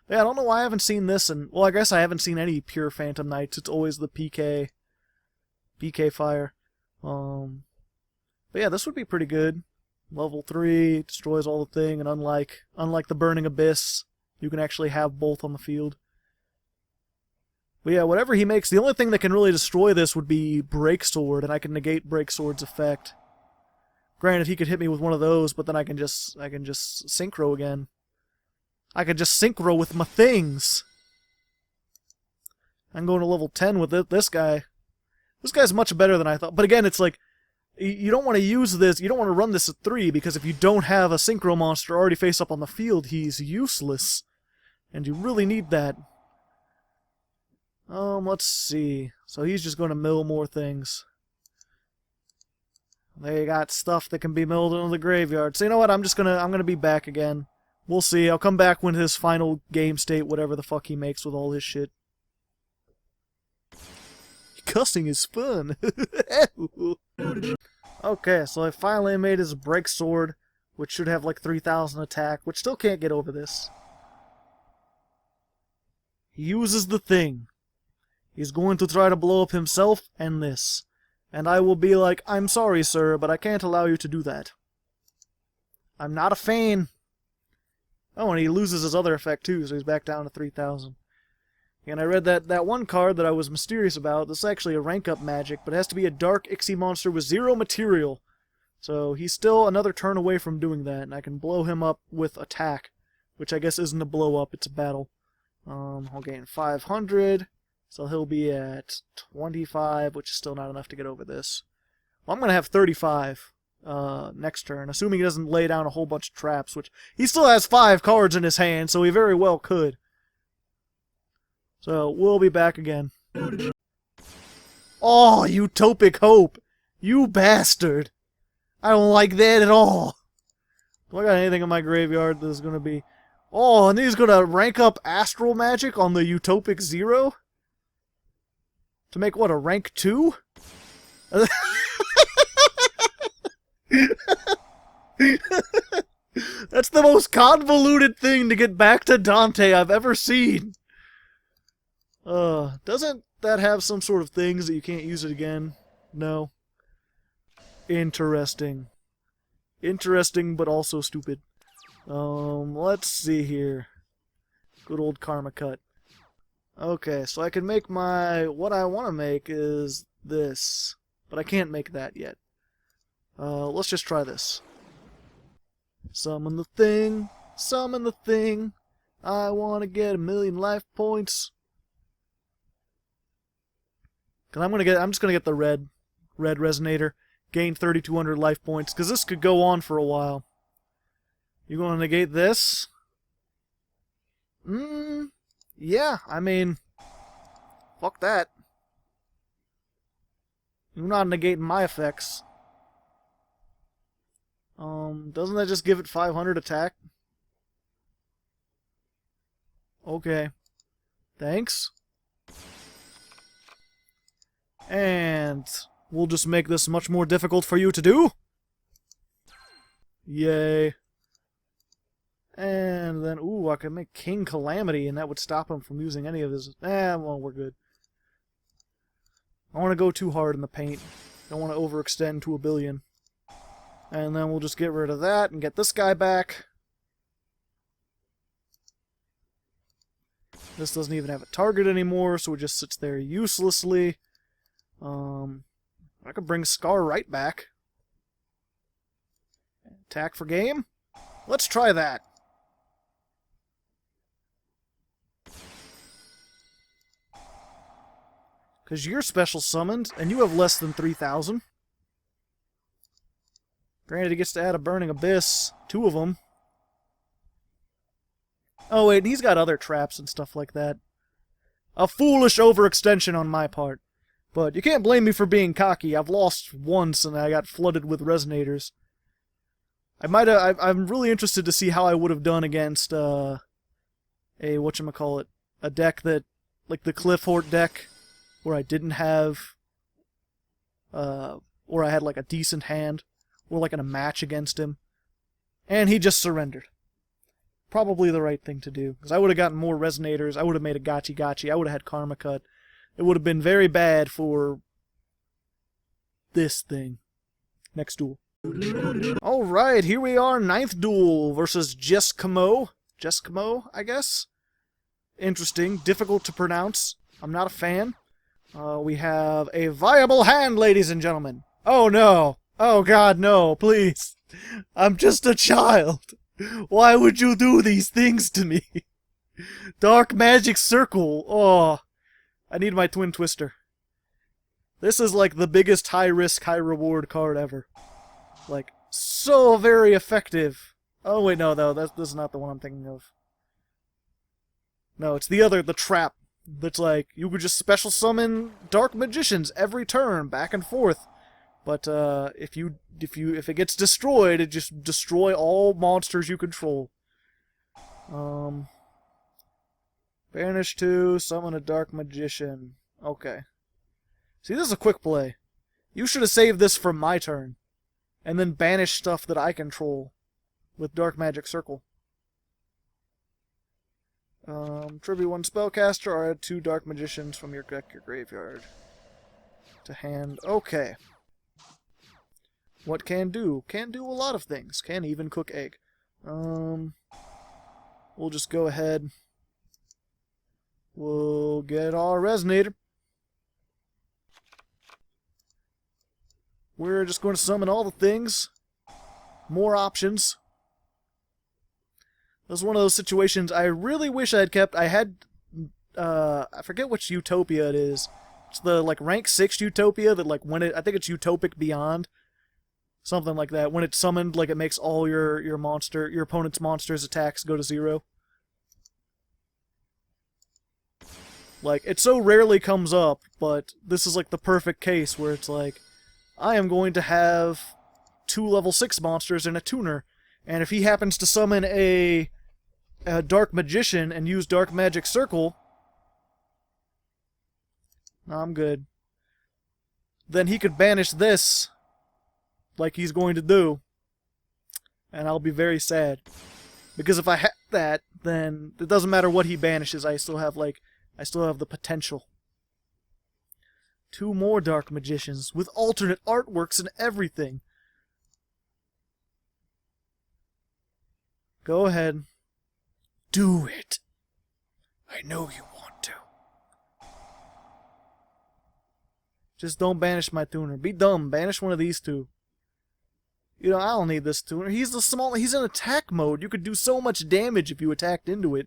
Yeah, I don't know why I haven't seen this, and... Well, I guess I haven't seen any pure Phantom Knights. It's always the PK fire. But yeah, this would be pretty good. Level 3, destroys all the thing, and unlike the Burning Abyss, you can actually have both on the field. But yeah, whatever he makes, the only thing that can really destroy this would be Breaksword, and I can negate Breaksword's effect. Granted, he could hit me with one of those, but then I can just synchro again. I could just synchro with my things. I'm going to level 10 with this guy. This guy's much better than I thought. But again, it's like, you don't want to use this, you don't want to run this at 3, because if you don't have a synchro monster already face up on the field, he's useless. And you really need that. Let's see. So he's just going to mill more things. They got stuff that can be milled into the graveyard. So you know what, I'm gonna be back again. We'll see. I'll come back when his final game state, whatever the fuck he makes with all his shit. Cussing is fun. Okay, so I finally made his Breaksword, which should have like 3,000 attack, which still can't get over this. He uses the thing. He's going to try to blow up himself and this. And I will be like, I'm sorry, sir, but I can't allow you to do that. I'm not a fan. Oh, and he loses his other effect too, so he's back down to 3,000. And I read that one card that I was mysterious about. This is actually a rank-up magic, but it has to be a Dark Ixie monster with 0 material. So he's still another turn away from doing that, and I can blow him up with attack, which I guess isn't a blow-up, it's a battle. I'll gain 500, so he'll be at 25, which is still not enough to get over this. Well, I'm going to have 35 next turn, assuming he doesn't lay down a whole bunch of traps, which he still has 5 cards in his hand, so he very well could. So, we'll be back again. Oh, Utopic Hope! You bastard! I don't like that at all! Do I got anything in my graveyard that is going to be... Oh, and he's going to rank up Astral Magic on the Utopic 0? To make what, a rank 2? That's the most convoluted thing to get back to Dante I've ever seen! Doesn't that have some sort of things that you can't use it again? No. Interesting. Interesting, but also stupid. Let's see here. Good old Karma Cut. Okay, so I can make my... What I want to make is this. But I can't make that yet. Let's just try this. Summon the thing. Summon the thing. I want to get 1,000,000 life points. Cause I'm just gonna get the red resonator, gain 3,200 life points, cause this could go on for a while. You gonna negate this? Yeah, I mean, fuck that. You're not negating my effects. Doesn't that just give it 500 attack? Okay. Thanks. And we'll just make this much more difficult for you to do. Yay. And then, ooh, I can make King Calamity, and that would stop him from using any of his... well, we're good. I want to go too hard in the paint. Don't want to overextend to 1 billion. And then we'll just get rid of that and get this guy back. This doesn't even have a target anymore, so it just sits there uselessly. I could bring Scar right back. Attack for game? Let's try that. Because you're special summoned, and you have less than 3,000. Granted, he gets to add a Burning Abyss. 2 of them. Oh wait, he's got other traps and stuff like that. A foolish overextension on my part. But you can't blame me for being cocky. I've lost once and I got flooded with Resonators. I'm really interested to see how I would have done against a deck that, like the Cliffhort deck, where I didn't have, or I had like a decent hand, or like in a match against him, and he just surrendered. Probably the right thing to do, because I would have gotten more Resonators, I would have made a gotchi, I would have had Karma Cut. It would have been very bad for this thing. Next duel. Alright, here we are, 9th duel versus Jamo. Jamo, I guess? Interesting, difficult to pronounce. I'm not a fan. We have a viable hand, ladies and gentlemen. Oh no! Oh god, no, please. I'm just a child. Why would you do these things to me? Dark Magic Circle. Oh, I need my Twin Twister. This is like the biggest high-risk, high-reward card ever. Like, so very effective. Oh wait, no, though, this is not the one I'm thinking of. No, it's the other, the trap. That's like, you could just special summon Dark Magicians every turn, back and forth. But if it gets destroyed, it just destroy all monsters you control. Banish 2, summon a Dark Magician. Okay. See, this is a quick play. You should have saved this for my turn. And then banish stuff that I control with Dark Magic Circle. Tribute 1 Spellcaster, or add 2 Dark Magicians from your deck, your graveyard. To hand. Okay. What can do? Can do a lot of things. Can even cook egg. We'll just go ahead. We'll get our Resonator. We're just going to summon all the things. More options. This is one of those situations I really wish I had kept. I had, I forget which Utopia it is. It's the, like, rank 6 Utopia that, like, when it, I think it's Utopic Beyond. Something like that. When it's summoned, like, it makes all your opponent's monsters' attacks go to 0. Like, it so rarely comes up, but this is, like, the perfect case where it's like, I am going to have 2 level 6 monsters and a tuner, and if he happens to summon a Dark Magician and use Dark Magic Circle, I'm good. Then he could banish this, like he's going to do, and I'll be very sad. Because if I have that, then it doesn't matter what he banishes, I still have the potential. 2 more Dark Magicians, with alternate artworks and everything. Go ahead. Do it. I know you want to. Just don't banish my tuner. Be dumb. Banish one of these 2. You know, I don't need this tuner. He's in attack mode. You could do so much damage if you attacked into it.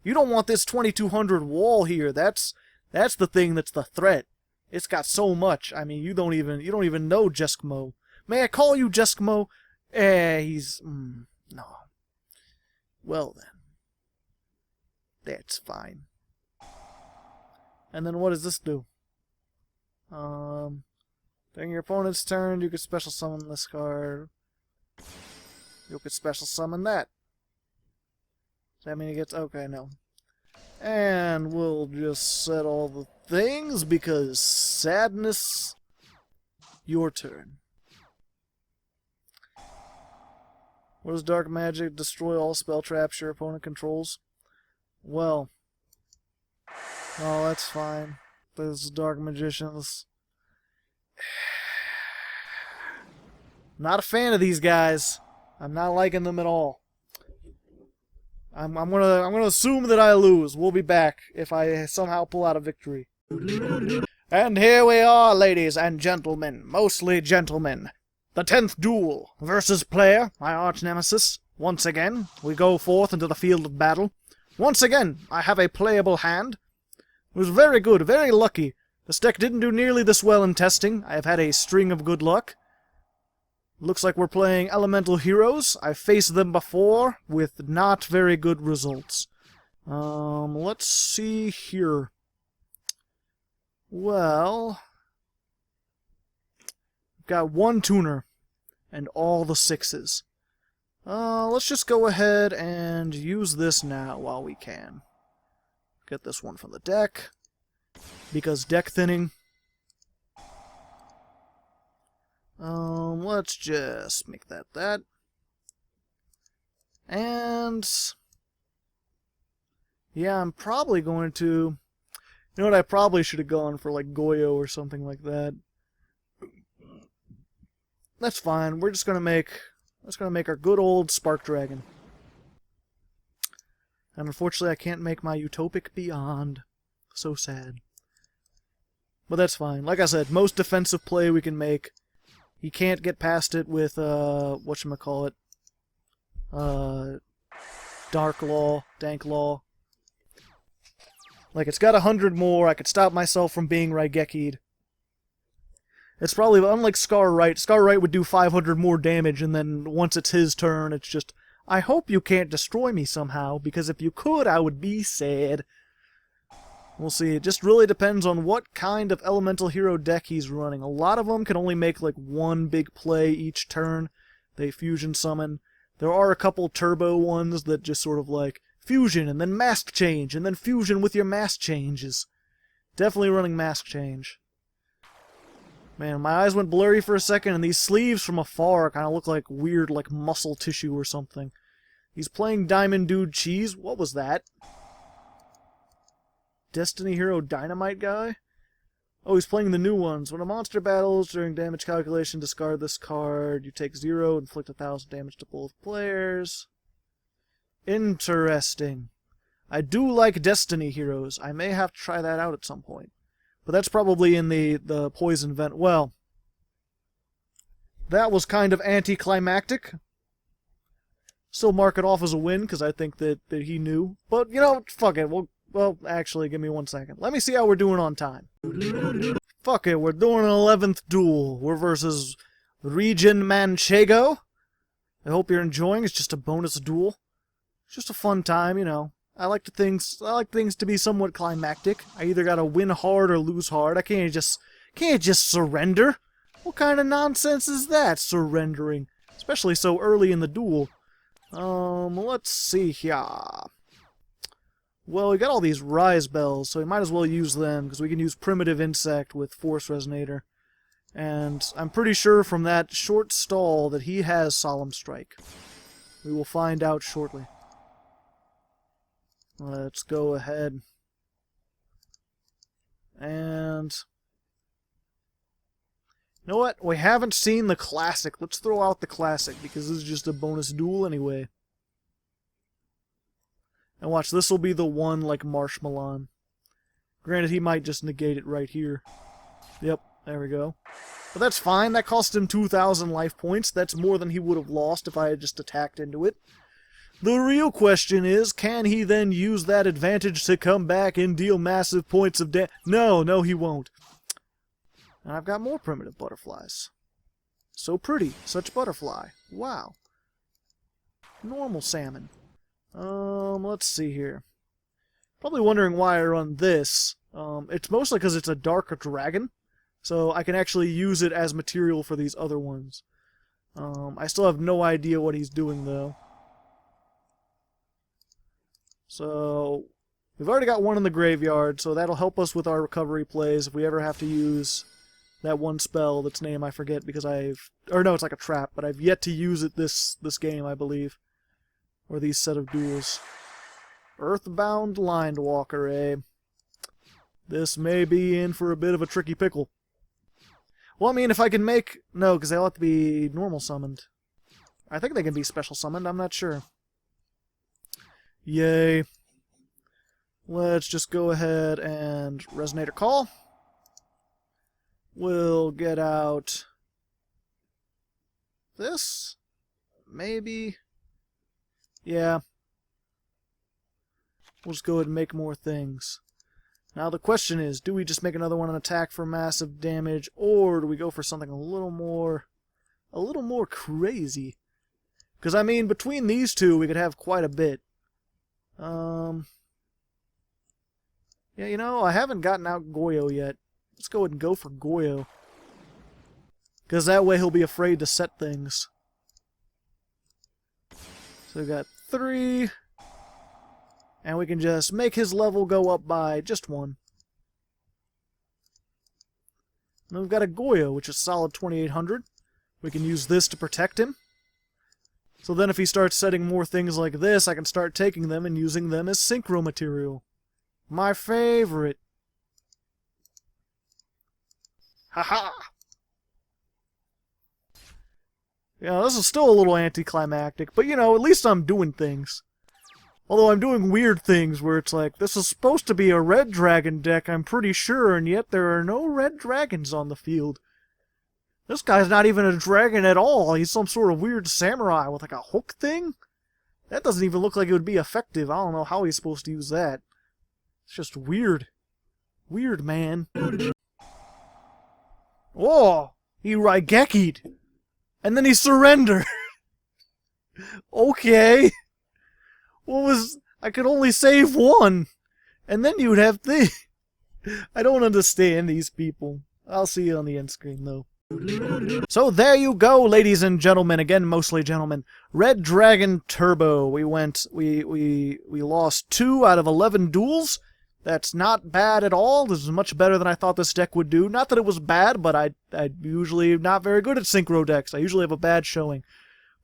You don't want this 2200 wall here. That's the thing that's the threat. It's got so much. I mean, you don't even know Jeskmo. May I call you Jeskmo? He's no. Well then. That's fine. And then what does this do? During your opponent's turn, you can special summon this card. You could special summon that. Does that mean he gets... Okay, no. And we'll just set all the things, because sadness... Your turn. What does dark magic? Destroy all spell traps your opponent controls? Well... Oh, that's fine. Those dark magicians... Not a fan of these guys. I'm not liking them at all. I'm gonna assume that I lose. We'll be back if I somehow pull out a victory. And here we are, ladies and gentlemen, mostly gentlemen. The 10th duel versus player, my arch nemesis. Once again, we go forth into the field of battle. Once again, I have a playable hand. It was very good, very lucky. This deck didn't do nearly this well in testing. I have had a string of good luck. Looks like we're playing elemental heroes. I've faced them before with not very good results. Let's see here. Well, I've got one tuner and all the 6s. Let's just go ahead and use this now while we can. Get this one from the deck, because deck thinning. Let's just make that. And yeah, I'm probably going to... You know what, I probably should have gone for like Goyo or something like that. That's fine. We're just gonna make our good old Spark Dragon. And unfortunately I can't make my Utopic Beyond. So sad. But that's fine. Like I said, most defensive play we can make. You can't get past it with, whatchamacallit, Dark Law, Dank Law. Like, it's got 100 more, I could stop myself from being Raigeki'd. It's probably, unlike Scar Right would do 500 more damage, and then once it's his turn, it's just, I hope you can't destroy me somehow, because if you could, I would be sad. We'll see. It just really depends on what kind of elemental hero deck he's running. A lot of them can only make like one big play each turn. They fusion summon. There are a couple turbo ones that just sort of like fusion and then mask change and then fusion with your mask changes. Definitely running mask change. Man, my eyes went blurry for a second, and these sleeves from afar kind of look like weird like muscle tissue or something. He's playing Diamond Dude Cheese. What was that? Destiny Hero Dynamite guy? Oh, he's playing the new ones. When a monster battles during damage calculation, discard this card. You take 0, inflict 1,000 damage to both players. Interesting. I do like Destiny Heroes. I may have to try that out at some point. But that's probably in the Poison Vent. Well, that was kind of anticlimactic. Still mark it off as a win, because I think that he knew. But, you know, fuck it. Well, actually, give me 1 second. Let me see how we're doing on time. Fuck it, we're doing an 11th duel. We're versus Region Manchego. I hope you're enjoying. It's just a bonus duel. It's just a fun time, you know. I like things to be somewhat climactic. I either gotta win hard or lose hard. I can't just surrender. What kind of nonsense is that, surrendering? Especially so early in the duel. Let's see here. Well, we got all these Rise Bells, so we might as well use them, because we can use Primitive Insect with Force Resonator. And I'm pretty sure from that short stall that he has Solemn Strike. We will find out shortly. Let's go ahead. And... you know what? We haven't seen the Classic. Let's throw out the Classic, because this is just a bonus duel anyway. And watch, this will be the one like Marshmallow. Granted, he might just negate it right here. Yep, there we go. But that's fine. That cost him 2,000 life points. That's more than he would have lost if I had just attacked into it. The real question is, can he then use that advantage to come back and deal massive points of damage? No, he won't. And I've got more primitive butterflies. So pretty. Such butterfly. Wow. Normal salmon. Let's see here. Probably wondering why I run this. It's mostly because it's a dark dragon. So I can actually use it as material for these other ones. I still have no idea what he's doing, though. So, we've already got one in the graveyard, so that'll help us with our recovery plays if we ever have to use that one spell that's name I forget because or no, it's like a trap, but I've yet to use it this game, I believe. Or these set of duels. Earthbound Linedwalker, eh? This may be in for a bit of a tricky pickle. Well, I mean, if I can make... No, because they'll have to be normal summoned. I think they can be special summoned, I'm not sure. Yay. Let's just go ahead and Resonator Call. We'll get out this. Maybe. Yeah. We'll just go ahead and make more things. Now the question is, do we just make another one an attack for massive damage, or do we go for something a little more crazy? Because, I mean, between these two, we could have quite a bit. Yeah, you know, I haven't gotten out Goyo yet. Let's go ahead and go for Goyo. Because that way he'll be afraid to set things. So we got 3. And we can just make his level go up by just 1. And we've got a Goyo, which is solid 2800. We can use this to protect him. So then if he starts setting more things like this, I can start taking them and using them as synchro material. My favorite. Haha! Yeah, this is still a little anticlimactic, but you know, at least I'm doing things. Although I'm doing weird things where it's like, this is supposed to be a red dragon deck, I'm pretty sure, and yet there are no red dragons on the field. This guy's not even a dragon at all. He's some sort of weird samurai with like a hook thing? That doesn't even look like it would be effective. I don't know how he's supposed to use that. It's just weird. Weird, man. Oh! He Raigeki'd! And then he surrendered! Okay! What was... I could only save 1! And then you would have this. I don't understand these people. I'll see you on the end screen, though. So there you go, ladies and gentlemen. Again, mostly gentlemen. Red Dragon Turbo. We lost 2 out of 11 duels. That's not bad at all. This is much better than I thought this deck would do. Not that it was bad, but I'm usually not very good at synchro decks. I usually have a bad showing.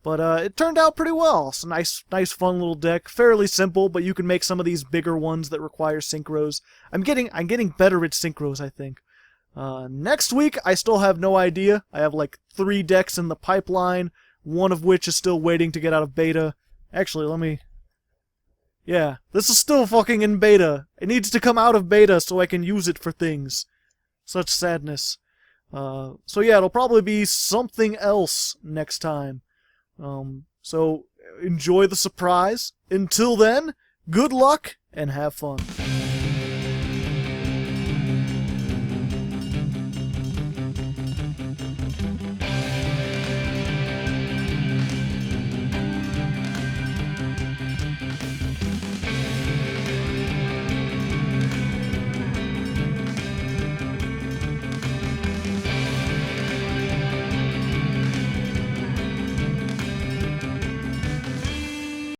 But it turned out pretty well. It's a nice, fun little deck. Fairly simple, but you can make some of these bigger ones that require synchros. I'm getting better at synchros, I think. Next week, I still have no idea. I have like 3 decks in the pipeline, one of which is still waiting to get out of beta. Actually, let me... Yeah, this is still fucking in beta. It needs to come out of beta so I can use it for things. Such sadness. So yeah, it'll probably be something else next time. So enjoy the surprise. Until then, good luck and have fun.